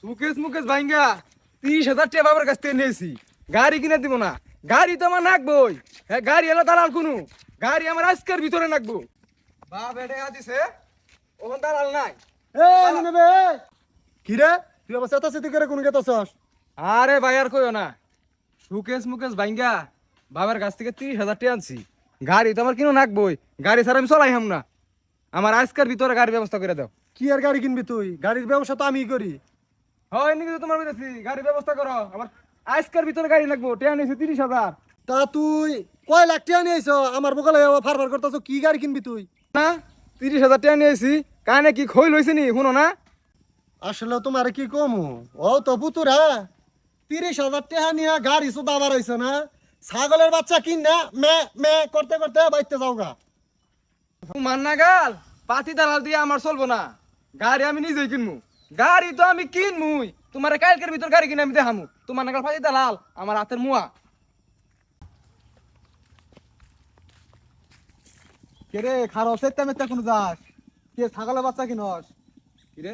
মুকেশ মুকেশ ভাইঙ্গা 30,000 টাকা বাবার কাছ থেকে নিয়েছি। গাড়ি কিনে দিব না, গাড়ি তো আমার নাকবই। হ্যাঁ, গাড়ি এলো দালাল কোনো, গাড়ি আমার আজকের ভিতরে নাকবো। বাপ এডে দিছে, ওখান দালাল নাই। কি রে তুই আবার চেতাচেতি করে কোন গেতাছস? আরে ভাই আর কইও না, সুকেশ মুকেশ ভাইঙ্গা বাবার কাছ থেকে 30,000 টাকা আনছি। গাড়ি তো আমার কিনো নাকবই, গাড়ি ছাড়া আমি চলাই হাম না। আমার আজকের ভিতরে গাড়ির ব্যবস্থা করে দাও। কি আর গাড়ি কিনবি তুই? গাড়ির ব্যবসা তো আমি করি। হয় নাকি তো তোমার বলতেছি, গাড়ির ব্যবস্থা করো। আমার আজকের ভিতরে গাড়ি লাগবো, টাকা নিয়েছি 30,000। তা তুই কয় লাখ টাকা নিয়ে আইছ? আমার বগলে ফারফার করতেছ, কি গাড়ি কিনবি তুই? না, 30,000 টাকা নিয়েছি, কানে কি খই লইছে নি শুনো না? আসলে তোমার কি কমু, ও তো পুতুরা 30,000 টাকা নিয়ে গাড়ি সুদা আবার হইছে না? ছাগলের বাচ্চা কিন না মে মে করতে করতে বাইতে যাও গা। তোমার না গাল পাতি দালাল দিয়ে আমার চলবো না, গাড়ি আমি নিজেই কিনবো। গাড়ি তো আমি কিনবই, তোমার কালকের ভিতর গাড়ি কিনে আমি দেখামু। তোমার না গাল পাতি দালাল আমার হাতের মুয়া। কে রে খারো সেটা মেতে কোন যাস? কে ছাগলের বাচ্চা কিনস? কিরে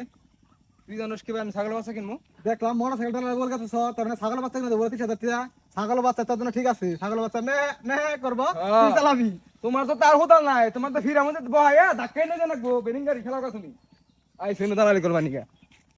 তুই জানোস কি আমি ছাগল বাচ্চা কিনবো? দেখলাম মোটর সাইকেলটা বল গেছে তোর না ছাগলের বাচ্চা কিনে দেবো 30,000 টাকা। ছাগলের বাচ্চা তোর জন্য ঠিক আছে, ছাগলের বাচ্চা মে মে করবো, তুই চালাবি। তোমার তো তার হোতাল নাই, তোমার তো ফির আমাদের বহাইয়া ধাক্কাই নিয়ে জানাকবো বেরিং গাড়ি খেলাও তুমি আইসে দালালি করবা নিকা।